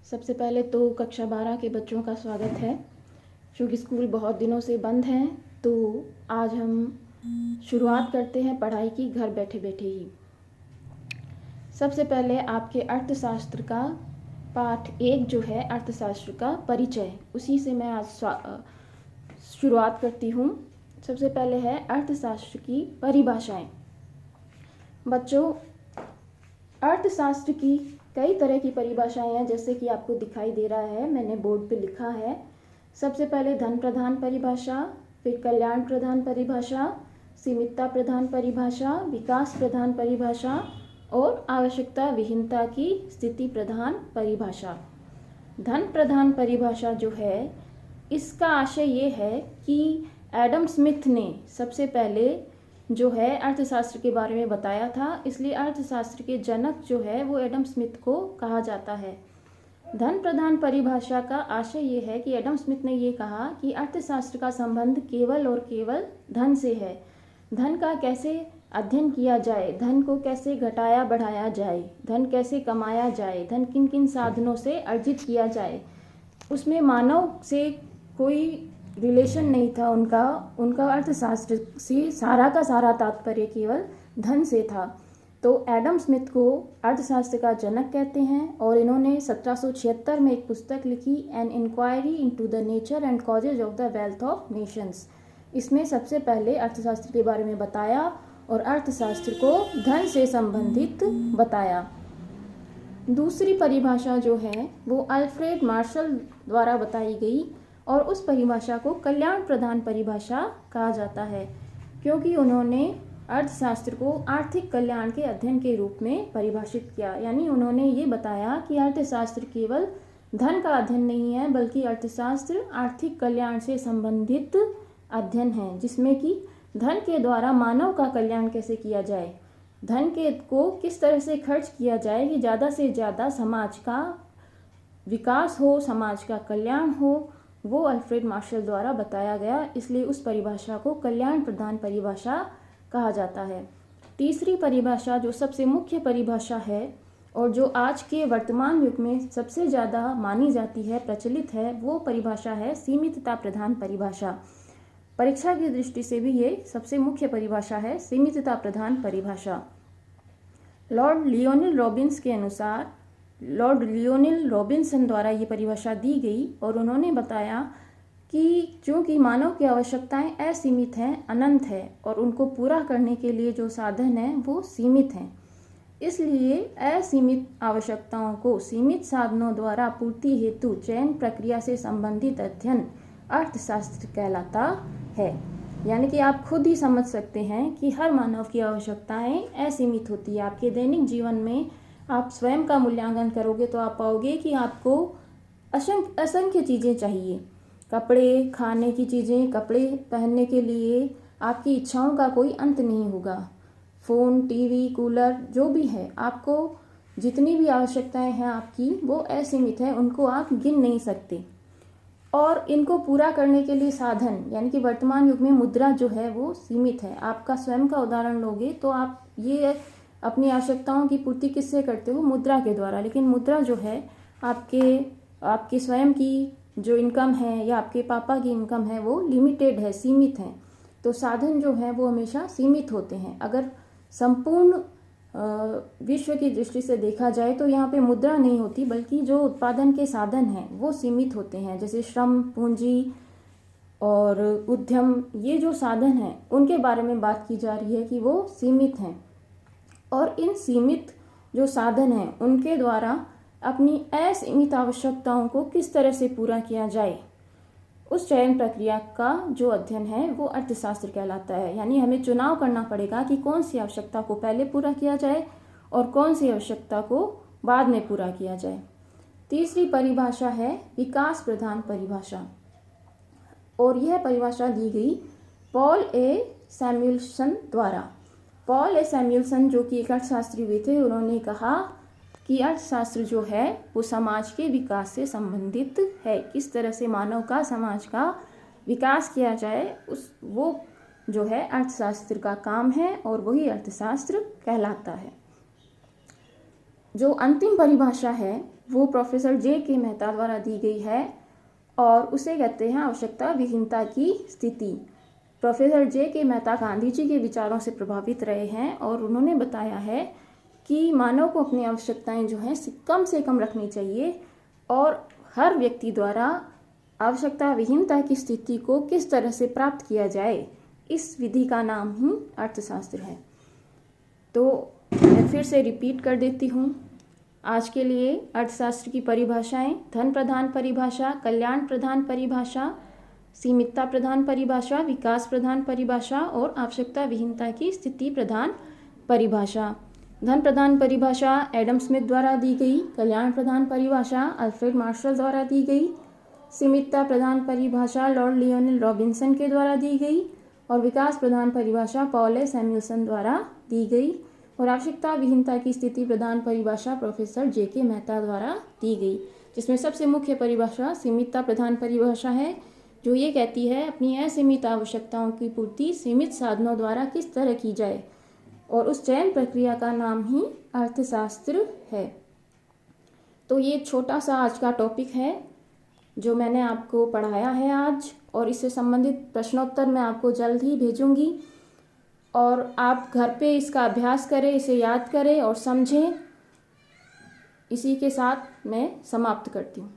सबसे पहले तो कक्षा 12 के बच्चों का स्वागत है। चूँकि स्कूल बहुत दिनों से बंद हैं तो आज हम शुरुआत करते हैं पढ़ाई की घर बैठे बैठे ही। सबसे पहले आपके अर्थशास्त्र का पाठ 1 जो है अर्थशास्त्र का परिचय, उसी से मैं आज शुरुआत करती हूँ। सबसे पहले है अर्थशास्त्र की परिभाषाएं। बच्चों, अर्थशास्त्र की कई तरह की परिभाषाएं हैं, जैसे कि आपको दिखाई दे रहा है, मैंने बोर्ड पे लिखा है। सबसे पहले धन प्रधान परिभाषा, फिर कल्याण प्रधान परिभाषा, सीमितता प्रधान परिभाषा, विकास प्रधान परिभाषा और आवश्यकता विहीनता की स्थिति प्रधान परिभाषा। धन प्रधान परिभाषा जो है, इसका आशय ये है कि एडम स्मिथ ने सबसे पहले जो है अर्थशास्त्र के बारे में बताया था, इसलिए अर्थशास्त्र के जनक जो है वो एडम स्मिथ को कहा जाता है। धन प्रधान परिभाषा का आशय ये है कि एडम स्मिथ ने ये कहा कि अर्थशास्त्र का संबंध केवल और केवल धन से है। धन का कैसे अध्ययन किया जाए, धन को कैसे घटाया बढ़ाया जाए, धन कैसे कमाया जाए, धन किन किन साधनों से अर्जित किया जाए, उसमें मानव से कोई रिलेशन नहीं था। उनका अर्थशास्त्र से सारा का सारा तात्पर्य केवल धन से था। तो एडम स्मिथ को अर्थशास्त्र का जनक कहते हैं और इन्होंने 1776 में एक पुस्तक लिखी, an inquiry into the nature and causes of the wealth of nations. इसमें सबसे पहले अर्थशास्त्र के बारे में बताया और अर्थशास्त्र को धन से संबंधित बताया। दूसरी परिभाषा जो है वो अल्फ्रेड मार्शल द्वारा बताई गई और उस परिभाषा को कल्याण प्रधान परिभाषा कहा जाता है, क्योंकि उन्होंने अर्थशास्त्र को आर्थिक कल्याण के अध्ययन के रूप में परिभाषित किया। यानी उन्होंने ये बताया कि अर्थशास्त्र केवल धन का अध्ययन नहीं है, बल्कि अर्थशास्त्र आर्थिक कल्याण से संबंधित अध्ययन है, जिसमें कि धन के द्वारा मानव का कल्याण कैसे किया जाए, धन के को किस तरह से खर्च किया जाए कि ज़्यादा से ज़्यादा समाज का विकास हो, समाज का कल्याण हो, वो अल्फ्रेड मार्शल द्वारा बताया गया। इसलिए उस परिभाषा को कल्याण प्रधान परिभाषा कहा जाता है। तीसरी परिभाषा जो सबसे मुख्य परिभाषा है और जो आज के वर्तमान युग में सबसे ज़्यादा मानी जाती है, प्रचलित है, वो परिभाषा है सीमितता प्रधान परिभाषा। परीक्षा की दृष्टि से भी ये सबसे मुख्य परिभाषा है, सीमितता प्रधान परिभाषा। लॉर्ड लियोनिल रॉबिन्सन द्वारा ये परिभाषा दी गई और उन्होंने बताया कि चूँकि मानव की आवश्यकताएं असीमित हैं, अनंत है, और उनको पूरा करने के लिए जो साधन हैं वो सीमित हैं, इसलिए असीमित आवश्यकताओं को सीमित साधनों द्वारा पूर्ति हेतु चयन प्रक्रिया से संबंधित अध्ययन अर्थशास्त्र कहलाता है। यानी कि आप खुद ही समझ सकते हैं कि हर मानव की आवश्यकताएं असीमित होती है। आपके दैनिक जीवन में आप स्वयं का मूल्यांकन करोगे तो आप पाओगे कि आपको असंख्य चीज़ें चाहिए, कपड़े, खाने की चीज़ें, कपड़े पहनने के लिए आपकी इच्छाओं का कोई अंत नहीं होगा। फ़ोन, टीवी, कूलर, जो भी है, आपको जितनी भी आवश्यकताएं हैं आपकी वो असीमित है, उनको आप गिन नहीं सकते। और इनको पूरा करने के लिए साधन, यानी कि वर्तमान युग में मुद्रा जो है वो सीमित है। आपका स्वयं का उदाहरण लोगे तो आप ये अपनी आवश्यकताओं की पूर्ति किससे करते हो? मुद्रा के द्वारा। लेकिन मुद्रा जो है आपके स्वयं की जो इनकम है या आपके पापा की इनकम है वो लिमिटेड है, सीमित है। तो साधन जो है वो हमेशा सीमित होते हैं। अगर संपूर्ण विश्व की दृष्टि से देखा जाए तो यहाँ पे मुद्रा नहीं होती, बल्कि जो उत्पादन के साधन हैं वो सीमित होते हैं। जैसे श्रम, पूंजी और उद्यम, ये जो साधन हैं उनके बारे में बात की जा रही है कि वो सीमित हैं। और इन सीमित जो साधन हैं उनके द्वारा अपनी असीमित आवश्यकताओं को किस तरह से पूरा किया जाए, उस चयन प्रक्रिया का जो अध्ययन है वो अर्थशास्त्र कहलाता है। यानी हमें चुनाव करना पड़ेगा कि कौन सी आवश्यकता को पहले पूरा किया जाए और कौन सी आवश्यकता को बाद में पूरा किया जाए। तीसरी परिभाषा है विकास प्रधान परिभाषा और यह परिभाषा दी गई पॉल ए सैमुएल्सन द्वारा। पॉल ए सैमुएल्सन जो कि एक अर्थशास्त्री हुए थे, उन्होंने कहा कि अर्थशास्त्र जो है वो समाज के विकास से संबंधित है। किस तरह से मानव का, समाज का विकास किया जाए, वो जो है अर्थशास्त्र का काम है और वही अर्थशास्त्र कहलाता है। जो अंतिम परिभाषा है वो प्रोफेसर जे.के. मेहता द्वारा दी गई है और उसे कहते हैं आवश्यकता विहीनता की स्थिति। Professor J K. मेहता गांधी जी के विचारों से प्रभावित रहे हैं और उन्होंने बताया है कि मानव को अपनी आवश्यकताएं जो हैं कम से कम रखनी चाहिए और हर व्यक्ति द्वारा आवश्यकता विहीनता की स्थिति को किस तरह से प्राप्त किया जाए, इस विधि का नाम ही अर्थशास्त्र है। तो मैं फिर से रिपीट कर देती हूँ। आज के लिए अर्थशास्त्र की परिभाषाएं: धन प्रधान परिभाषा, कल्याण प्रधान परिभाषा, सीमितता प्रधान परिभाषा, विकास प्रधान परिभाषा और आवश्यकता विहीनता की स्थिति प्रधान परिभाषा। धन प्रधान परिभाषा एडम स्मिथ द्वारा दी गई, कल्याण प्रधान परिभाषा अल्फ्रेड मार्शल द्वारा दी गई, सीमितता प्रधान परिभाषा लॉर्ड लियोनेल रॉबिन्सन के द्वारा दी गई और विकास प्रधान परिभाषा पॉल ए सैमुअल्सन द्वारा दी गई और आवश्यकता विहीनता की स्थिति प्रधान परिभाषा प्रोफेसर जे.के. मेहता द्वारा दी गई, जिसमें सबसे मुख्य परिभाषा सीमितता प्रधान परिभाषा है, जो ये कहती है अपनी असीमित आवश्यकताओं की पूर्ति सीमित साधनों द्वारा किस तरह की जाए, और उस चयन प्रक्रिया का नाम ही अर्थशास्त्र है। तो ये छोटा सा आज का टॉपिक है जो मैंने आपको पढ़ाया है आज, और इससे संबंधित प्रश्नोत्तर मैं आपको जल्द ही भेजूंगी और आप घर पे इसका अभ्यास करें, इसे याद करें और समझें। इसी के साथ मैं समाप्त करती हूँ।